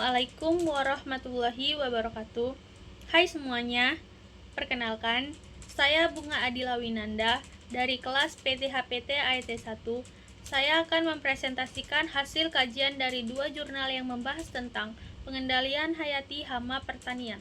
Assalamualaikum warahmatullahi wabarakatuh. Hai semuanya, perkenalkan, saya Bunga Adila Winanda dari kelas PTHPT AET 1. Saya akan mempresentasikan hasil kajian dari dua jurnal yang membahas tentang pengendalian hayati hama pertanian.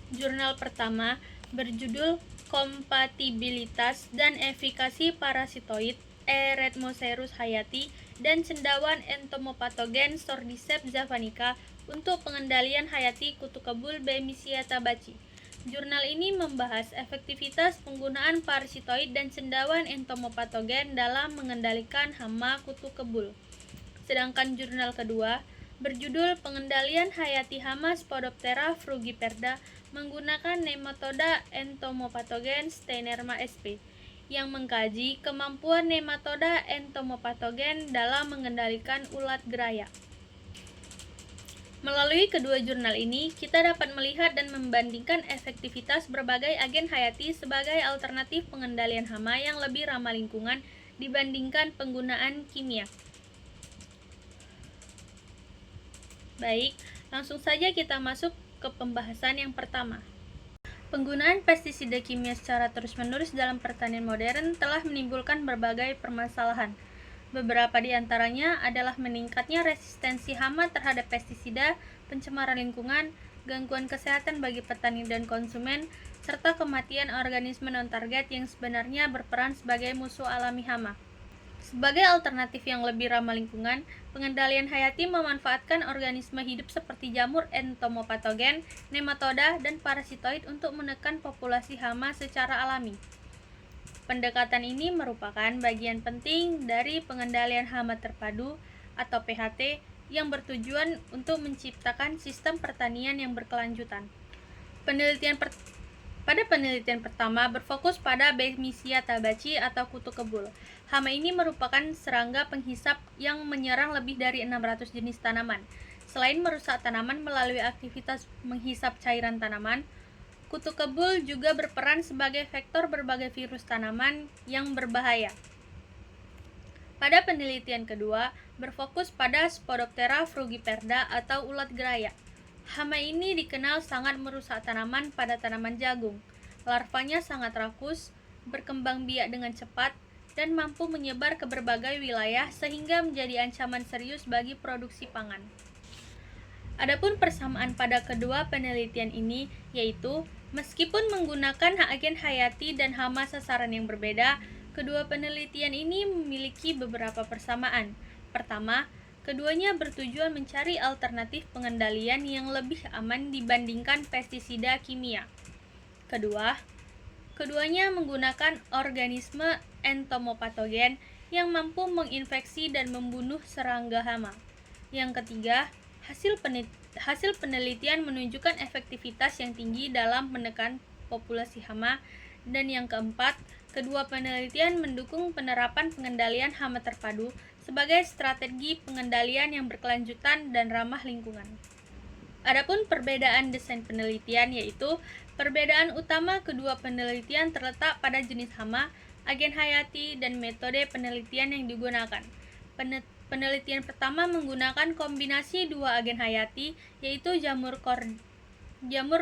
Jurnal pertama berjudul Kompatibilitas dan Efikasi Parasitoid Eretmocerus hayati dan cendawan entomopatogen Cordyceps javanica untuk pengendalian hayati kutu kebul Bemisia tabaci. Jurnal ini membahas efektivitas penggunaan parasitoid dan cendawan entomopatogen dalam mengendalikan hama kutu kebul. Sedangkan jurnal kedua berjudul Pengendalian Hayati Hama Spodoptera frugiperda menggunakan nematoda entomopatogen Steinerma sp. Yang mengkaji kemampuan nematoda entomopatogen dalam mengendalikan ulat geraya. Melalui kedua jurnal ini, kita dapat melihat dan membandingkan efektivitas berbagai agen hayati sebagai alternatif pengendalian hama yang lebih ramah lingkungan dibandingkan penggunaan kimia. Baik, langsung saja kita masuk ke pembahasan yang pertama. Penggunaan pestisida kimia secara terus-menerus dalam pertanian modern telah menimbulkan berbagai permasalahan. Beberapa di antaranya adalah meningkatnya resistensi hama terhadap pestisida, pencemaran lingkungan, gangguan kesehatan bagi petani dan konsumen, serta kematian organisme non-target yang sebenarnya berperan sebagai musuh alami hama. Sebagai alternatif yang lebih ramah lingkungan, pengendalian hayati memanfaatkan organisme hidup seperti jamur entomopatogen, nematoda, dan parasitoid untuk menekan populasi hama secara alami. Pendekatan ini merupakan bagian penting dari pengendalian hama terpadu atau PHT yang bertujuan untuk menciptakan sistem pertanian yang berkelanjutan. Pada penelitian pertama berfokus pada Bemisia tabaci atau kutu kebul. Hama ini merupakan serangga penghisap yang menyerang lebih dari 600 jenis tanaman. Selain merusak tanaman melalui aktivitas menghisap cairan tanaman, kutu kebul juga berperan sebagai vektor berbagai virus tanaman yang berbahaya. Pada penelitian kedua, berfokus pada Spodoptera frugiperda atau ulat geraya. Hama ini dikenal sangat merusak tanaman pada tanaman jagung. Larvanya sangat rakus, berkembang biak dengan cepat, dan mampu menyebar ke berbagai wilayah sehingga menjadi ancaman serius bagi produksi pangan. Adapun persamaan pada kedua penelitian ini yaitu meskipun menggunakan agen hayati dan hama sasaran yang berbeda, kedua penelitian ini memiliki beberapa persamaan. Pertama, keduanya bertujuan mencari alternatif pengendalian yang lebih aman dibandingkan pestisida kimia. Kedua, keduanya menggunakan organisme entomopatogen yang mampu menginfeksi dan membunuh serangga hama. Yang ketiga, hasil penelitian menunjukkan efektivitas yang tinggi dalam menekan populasi hama. Dan yang keempat, kedua penelitian mendukung penerapan pengendalian hama terpadu sebagai strategi pengendalian yang berkelanjutan dan ramah lingkungan. Adapun perbedaan desain penelitian yaitu perbedaan utama kedua penelitian terletak pada jenis hama, agen hayati, dan metode penelitian yang digunakan. Penelitian pertama menggunakan kombinasi dua agen hayati yaitu jamur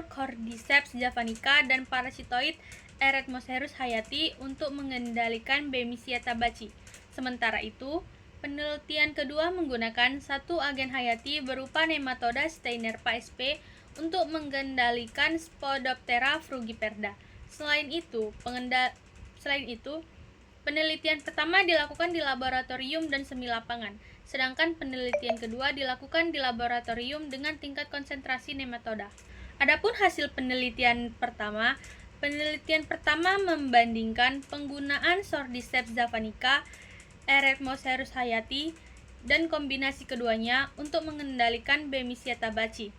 Cordyceps javanica dan parasitoid Eretmocerus hayati untuk mengendalikan Bemisia tabaci. Sementara itu, penelitian kedua menggunakan satu agen hayati berupa nematoda Steinerma sp. untuk mengendalikan Spodoptera frugiperda. Selain itu, penelitian pertama dilakukan di laboratorium dan semi lapangan, sedangkan penelitian kedua dilakukan di laboratorium dengan tingkat konsentrasi nematoda. Adapun hasil penelitian pertama membandingkan penggunaan Cordyceps javanica, Eretmocerus hayati, dan kombinasi keduanya untuk mengendalikan Bemisia tabaci.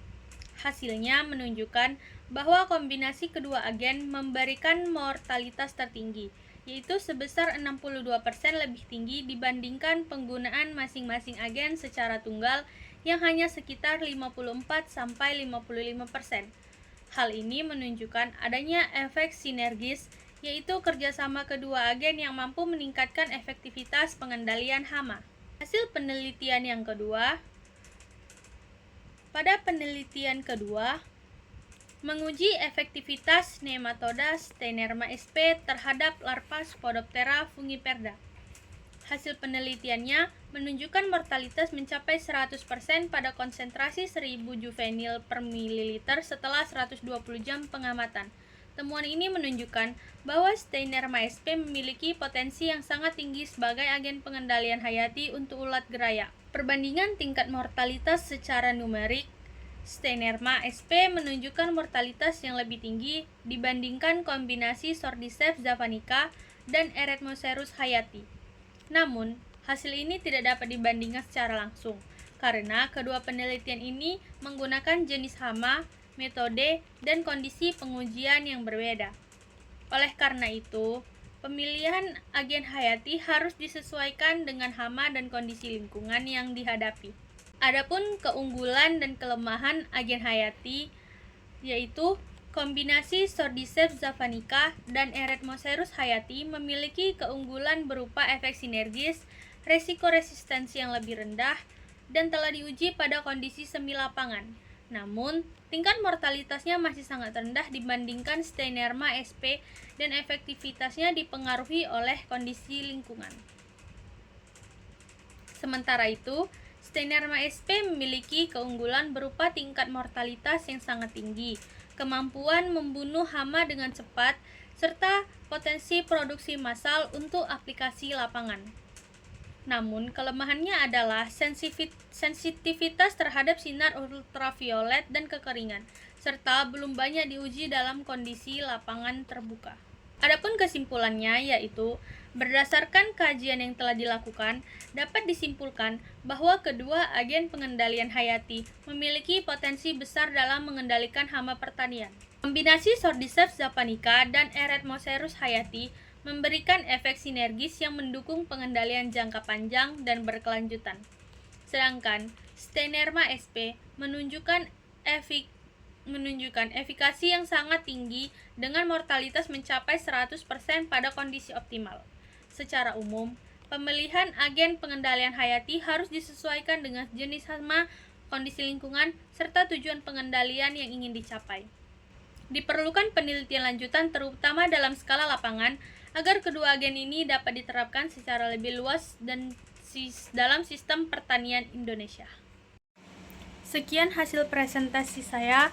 Hasilnya menunjukkan bahwa kombinasi kedua agen memberikan mortalitas tertinggi, yaitu sebesar 62% lebih tinggi dibandingkan penggunaan masing-masing agen secara tunggal yang hanya sekitar 54-55%. Hal ini menunjukkan adanya efek sinergis, yaitu kerjasama kedua agen yang mampu meningkatkan efektivitas pengendalian hama. Hasil penelitian yang kedua Pada penelitian kedua, menguji efektivitas nematoda Steinerma sp terhadap larva Spodoptera fungiperda. Hasil penelitiannya menunjukkan mortalitas mencapai 100% pada konsentrasi 1000 juvenil per mililiter setelah 120 jam pengamatan. Temuan ini menunjukkan bahwa Steinerma sp memiliki potensi yang sangat tinggi sebagai agen pengendalian hayati untuk ulat geraya. Perbandingan tingkat mortalitas secara numerik, Steinerma sp menunjukkan mortalitas yang lebih tinggi dibandingkan kombinasi Cordyceps javanica dan Eretmocerus hayati. Namun, hasil ini tidak dapat dibandingkan secara langsung, karena kedua penelitian ini menggunakan jenis hama, metode, dan kondisi pengujian yang berbeda. Oleh karena itu, pemilihan agen hayati harus disesuaikan dengan hama dan kondisi lingkungan yang dihadapi. Adapun keunggulan dan kelemahan agen hayati yaitu kombinasi Cordyceps javanica dan Eretmocerus hayati memiliki keunggulan berupa efek sinergis, resiko resistensi yang lebih rendah, dan telah diuji pada kondisi semi lapangan. Namun, tingkat mortalitasnya masih sangat rendah dibandingkan Steinerma sp dan efektivitasnya dipengaruhi oleh kondisi lingkungan. Sementara itu, Steinerma sp memiliki keunggulan berupa tingkat mortalitas yang sangat tinggi, kemampuan membunuh hama dengan cepat, serta potensi produksi massal untuk aplikasi lapangan. Namun, kelemahannya adalah sensitivitas terhadap sinar ultraviolet dan kekeringan, serta belum banyak diuji dalam kondisi lapangan terbuka. Adapun kesimpulannya yaitu, berdasarkan kajian yang telah dilakukan, dapat disimpulkan bahwa kedua agen pengendalian hayati memiliki potensi besar dalam mengendalikan hama pertanian. Kombinasi Cordyceps javanica dan Eretmocerus hayati memberikan efek sinergis yang mendukung pengendalian jangka panjang dan berkelanjutan. Sedangkan Steinerma sp menunjukkan efikasi yang sangat tinggi dengan mortalitas mencapai 100% pada kondisi optimal. Secara umum, pemilihan agen pengendalian hayati harus disesuaikan dengan jenis hama, kondisi lingkungan, serta tujuan pengendalian yang ingin dicapai. Diperlukan penelitian lanjutan terutama dalam skala lapangan agar kedua agen ini dapat diterapkan secara lebih luas dan dalam sistem pertanian Indonesia. Sekian hasil presentasi saya.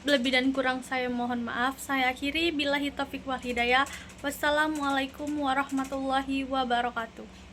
Lebih dan kurang saya mohon maaf. Saya akhiri, billahi taufiq wal hidayah. Wassalamualaikum warahmatullahi wabarakatuh.